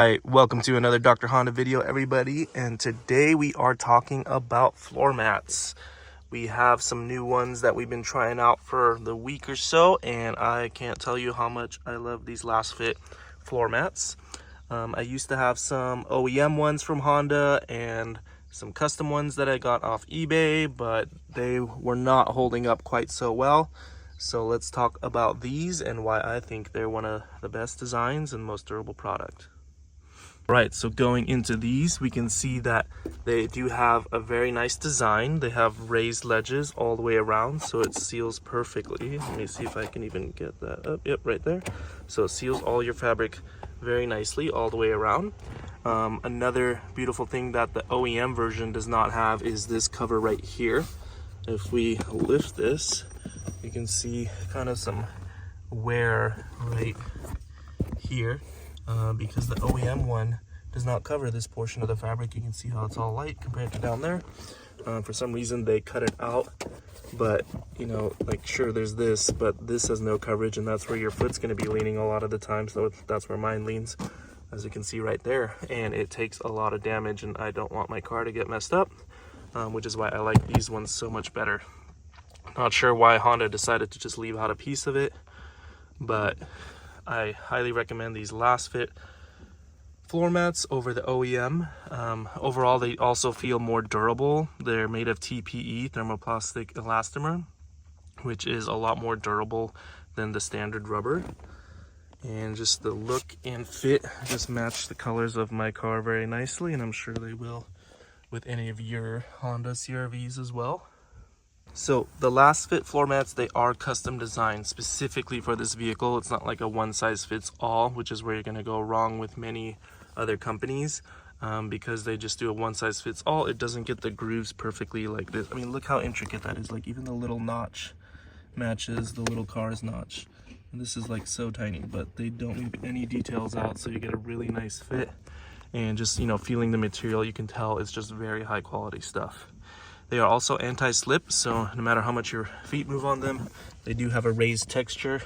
Hi, welcome to another Dr. Honda video, everybody, and today we are talking about floor mats. We have some new ones that we've been trying out for the week or so, and I can't tell you how much I love these LASFIT floor mats. I used to have some OEM ones from Honda and some custom ones that I got off eBay, but they were not holding up quite so well. So let's talk about these and why I think they're one of the best designs and most durable product. Right, so going into these, we can see that they do have a very nice design. They have raised ledges all the way around, so it seals perfectly. Let me see if I can even get that up. Yep, right there. So it seals all your fabric very nicely all the way around. Another beautiful thing that the OEM version does not have is this cover right here. If we lift this, you can see kind of some wear right here. Because the OEM one does not cover this portion of the fabric. You can see how it's all light compared to down there. For some reason they cut it out, but you know, like sure there's this, but this has no coverage, and that's where your foot's going to be leaning a lot of the time. So that's where mine leans, as you can see right there, and it takes a lot of damage, and I don't want my car to get messed up, which is why I like these ones so much better. Not sure why Honda decided to just leave out a piece of it, but I highly recommend these LASFIT floor mats over the OEM. Overall, they also feel more durable. They're made of TPE, thermoplastic elastomer, which is a lot more durable than the standard rubber. And just the look and fit just match the colors of my car very nicely, and I'm sure they will with any of your Honda CRVs as well. So the LASFIT floor mats, they are custom designed specifically for this vehicle. It's not like a one size fits all, which is where you're going to go wrong with many other companies, because they just do a one size fits all. It doesn't get the grooves perfectly like this. I mean, look how intricate that is. Like even the little notch matches the little car's notch. And this is like so tiny, but they don't leave any details out, so you get a really nice fit. And just, you know, feeling the material, you can tell it's just very high quality stuff. They are also anti-slip, so no matter how much your feet move on them, they do have a raised texture,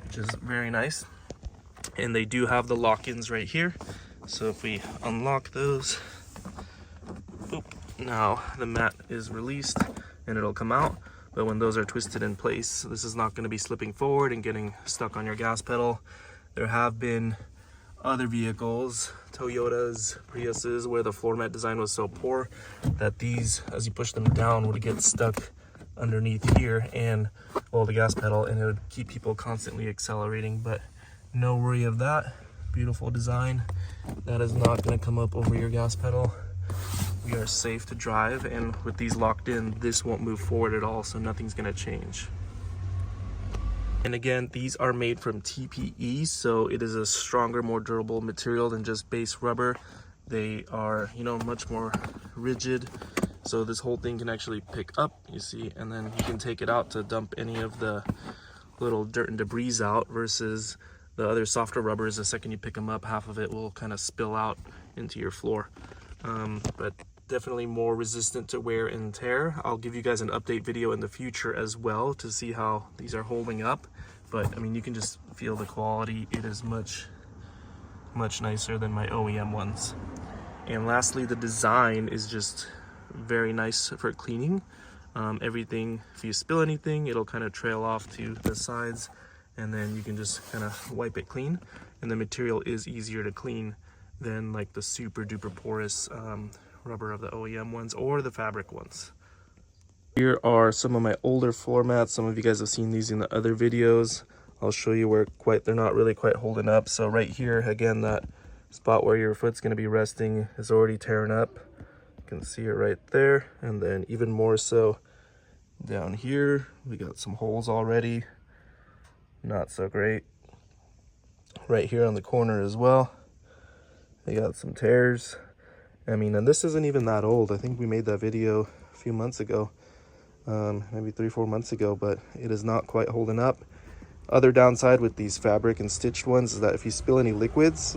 which is very nice. And they do have the lock-ins right here. So if we unlock those, boop, now the mat is released and it'll come out. But when those are twisted in place, this is not going to be slipping forward and getting stuck on your gas pedal. There have been other vehicles, Toyotas, Priuses, where the floor mat design was so poor that these, as you push them down, would get stuck underneath here and, well, the gas pedal, and it would keep people constantly accelerating. But no worry of that. Beautiful design. That is not going to come up over your gas pedal. We are safe to drive, and with these locked in, this won't move forward at all, so nothing's going to change. And again, these are made from TPE, so it is a stronger, more durable material than just base rubber. They are, you know, much more rigid. So this whole thing can actually pick up, you see, and then you can take it out to dump any of the little dirt and debris out, versus the other softer rubbers. The second you pick them up, half of it will kind of spill out into your floor. But definitely more resistant to wear and tear. I'll give you guys an update video in the future as well to see how these are holding up. But I mean, you can just feel the quality. It is much nicer than my OEM ones. And lastly, the design is just very nice for cleaning. Everything, if you spill anything, it'll kind of trail off to the sides, and then you can just kind of wipe it clean. And the material is easier to clean than like the super duper porous rubber of the OEM ones or the fabric ones. Here are some of my older floor mats. Some of you guys have seen these in the other videos. I'll show you where they're not really quite holding up. So right here, again, that spot where your foot's going to be resting is already tearing up. You can see it right there. And then even more so down here, we got some holes already. Not so great. Right here on the corner as well, they got some tears. I mean, and this isn't even that old. I think we made that video a few months ago, maybe 3-4 months ago, but it is not quite holding up. Other downside with these fabric and stitched ones is that if you spill any liquids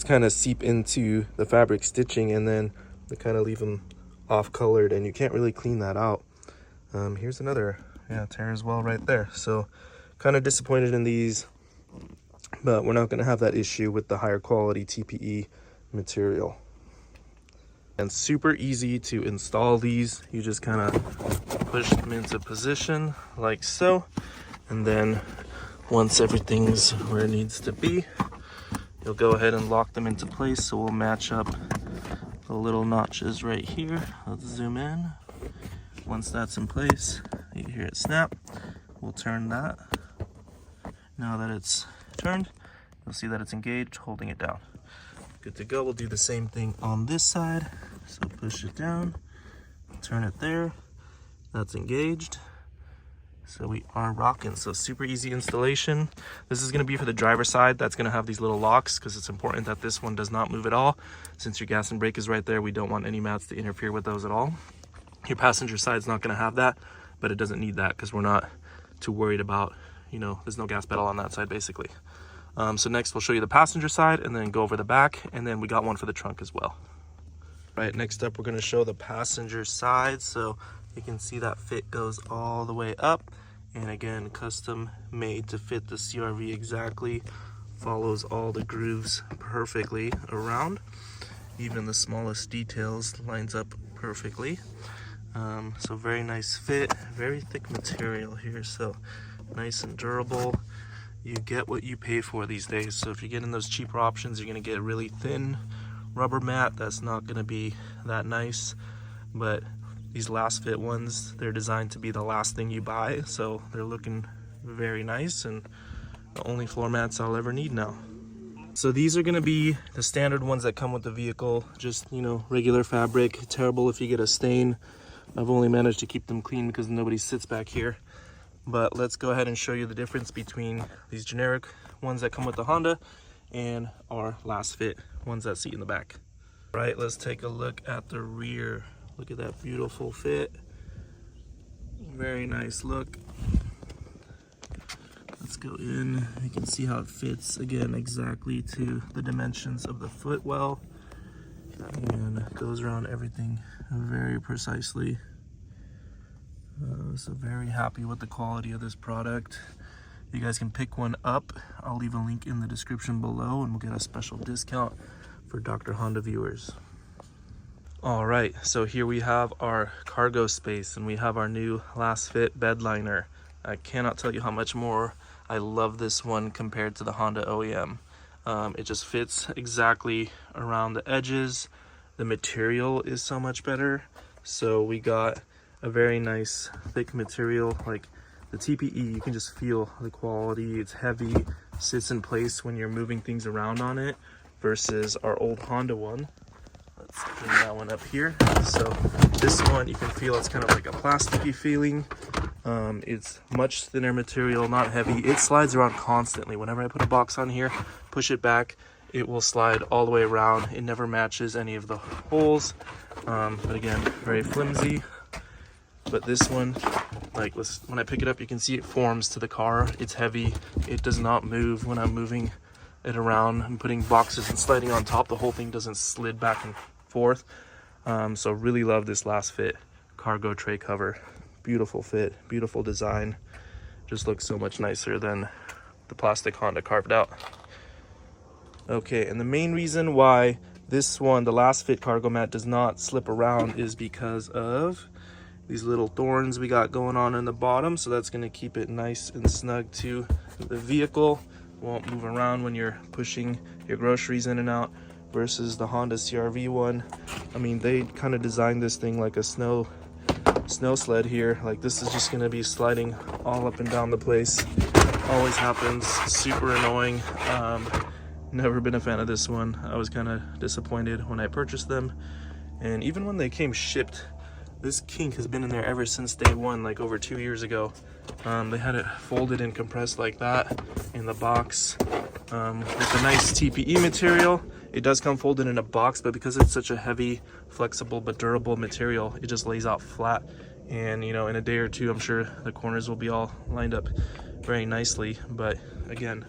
kind of seep into the fabric stitching, and then they kind of leave them off colored, and you can't really clean that out. Here's another tear as well right there. So kind of disappointed in these. but we're not going to have that issue with the higher quality TPE material. And super easy to install these. You just kind of push them into position like so, and then once everything's where it needs to be, you'll go ahead and lock them into place. So we'll match up the little notches right here. Let's zoom in. Once that's in place, you hear it snap. We'll turn that. Now that it's turned, you'll see that it's engaged, holding it down. Good to go. We'll do the same thing on this side. So push it down, turn it there. That's engaged. So we are rocking. So super easy installation. This is going to be for the driver's side. That's going to have these little locks because it's important that this one does not move at all. Since your gas and brake is right there, we don't want any mats to interfere with those at all. Your passenger side is not going to have that, but it doesn't need that because we're not too worried about, you know, there's no gas pedal on that side basically. So next we'll show you the passenger side and then go over the back, and then we got one for the trunk as well. Right, next up we're going to show the passenger side. So you can see that fit goes all the way up, and again, custom made to fit the CRV exactly. Follows all the grooves perfectly around. Even the smallest details lines up perfectly. So very nice fit, very thick material here, so nice and durable. You get what you pay for these days. So if you're getting those cheaper options, you're going to get a really thin rubber mat that's not going to be that nice. But these LASFIT ones, they're designed to be the last thing you buy, so they're looking very nice and the only floor mats I'll ever need now. So these are going to be the standard ones that come with the vehicle, just, you know, regular fabric. Terrible if you get a stain. I've only managed to keep them clean because nobody sits back here. But let's go ahead and show you the difference between these generic ones that come with the Honda and our LASFIT ones that seat in the back. Right, let's take a look at the rear. Look at that beautiful fit. Very nice look. Let's go in. You can see how it fits, again, exactly to the dimensions of the footwell. And it goes around everything very precisely. So very happy with the quality of this product. You guys can pick one up. I'll leave a link in the description below, and we'll get a special discount for Dr. Honda viewers. All right, so here we have our cargo space, and we have our new LASFIT bed liner. I cannot tell you how much more I love this one compared to the Honda OEM. It just fits exactly around the edges. The material is so much better. So we got a very nice thick material. Like the TPE, you can just feel the quality. It's heavy, sits in place when you're moving things around on it, versus our old Honda one. Let's bring that one up here. So this one, you can feel it's kind of like a plasticky feeling. It's much thinner material, not heavy. It slides around constantly. Whenever I put a box on here, push it back, it will slide all the way around. It never matches any of the holes. But again, very flimsy. But this one, like when I pick it up, you can see it forms to the car. It's heavy. It does not move when I'm moving it around and putting boxes and sliding on top. The whole thing doesn't slid back and forth. So really love this LASFIT cargo tray cover. Beautiful fit, beautiful design. Just looks so much nicer than the plastic Honda carved out. Okay, and the main reason why this one, the LASFIT cargo mat, does not slip around is because of these little thorns we got going on in the bottom. So that's going to keep it nice and snug to the vehicle. Won't move around when you're pushing your groceries in and out, versus the Honda CRV one. I mean, they kind of designed this thing like a snow sled here. Like this is just going to be sliding all up and down the place. Always happens. Super annoying. Never been a fan of this one. I was kind of disappointed when I purchased them, and even when they came shipped, this kink has been in there ever since day one, like over 2 years ago. They had it folded and compressed like that in the box with a nice TPE material. It does come folded in a box, but because it's such a heavy, flexible, but durable material, it just lays out flat. And, you know, in a day or two, I'm sure the corners will be all lined up very nicely. But again,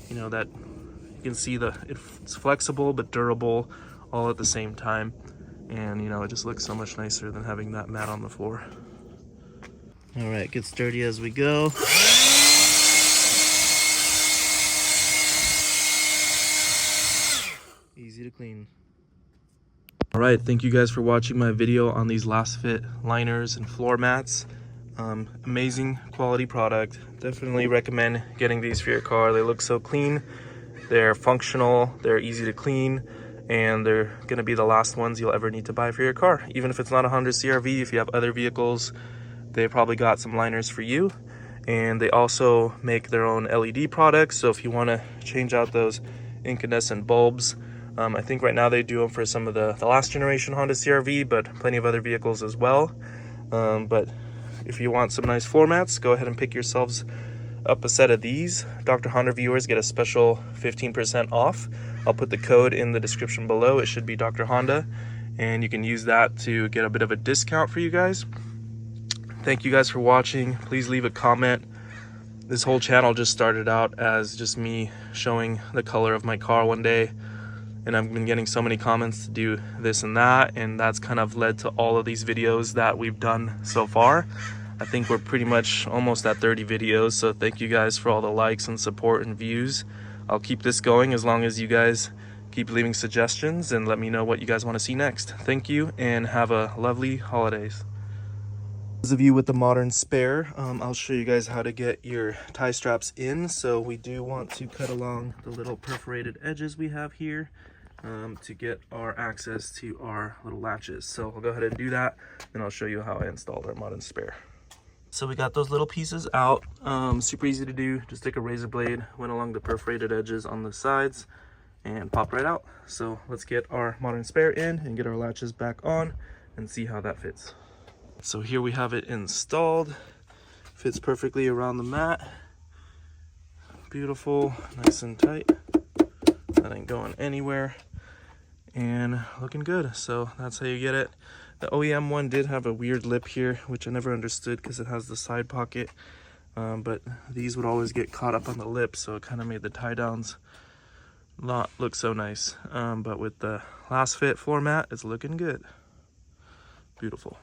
you know, that you can see it's flexible but durable all at the same time. And, you know, it just looks so much nicer than having that mat on the floor. All right, get sturdy as we go. easy to clean. All right, thank you guys for watching my video on these LASFIT liners and floor mats. Amazing quality product. Definitely recommend getting these for your car. They look so clean, they're functional, they're easy to clean, and they're gonna be the last ones you'll ever need to buy for your car. Even if it's not a Honda CRV, if you have other vehicles, they probably got some liners for you. And they also make their own LED products, so if you want to change out those incandescent bulbs, I think right now they do them for some of the last generation Honda CRV, but plenty of other vehicles as well. But if you want some nice floor mats, go ahead and pick yourselves up a set of these. Dr. Honda viewers get a special 15% off. I'll put the code in the description below. It should be Dr. Honda, and you can use that to get a bit of a discount for you guys. Thank you guys for watching. Please leave a comment. This whole channel just started out as just me showing the color of my car one day, and I've been getting so many comments to do this and that, and that's kind of led to all of these videos that we've done so far. I think we're pretty much almost at 30 videos, so thank you guys for all the likes and support and views. I'll keep this going as long as you guys keep leaving suggestions and let me know what you guys want to see next. Thank you, and have a lovely holidays. Those of you with the modern spare, I'll show you guys how to get your tie straps in. So we do want to cut along the little perforated edges we have here to get our access to our little latches. So we'll go ahead and do that, and I'll show you how I installed our modern spare. So we got those little pieces out, super easy to do. Just take a razor blade, went along the perforated edges on the sides, and pop right out. So let's get our modern spare in and get our latches back on and see how that fits. So here we have it installed. Fits perfectly around the mat. Beautiful, nice and tight. That ain't going anywhere. And looking good. So that's how you get it. The OEM one did have a weird lip here, which I never understood because it has the side pocket. But these would always get caught up on the lip, so it kind of made the tie downs not look so nice. But with the LASFIT floor mat, it's looking good. Beautiful.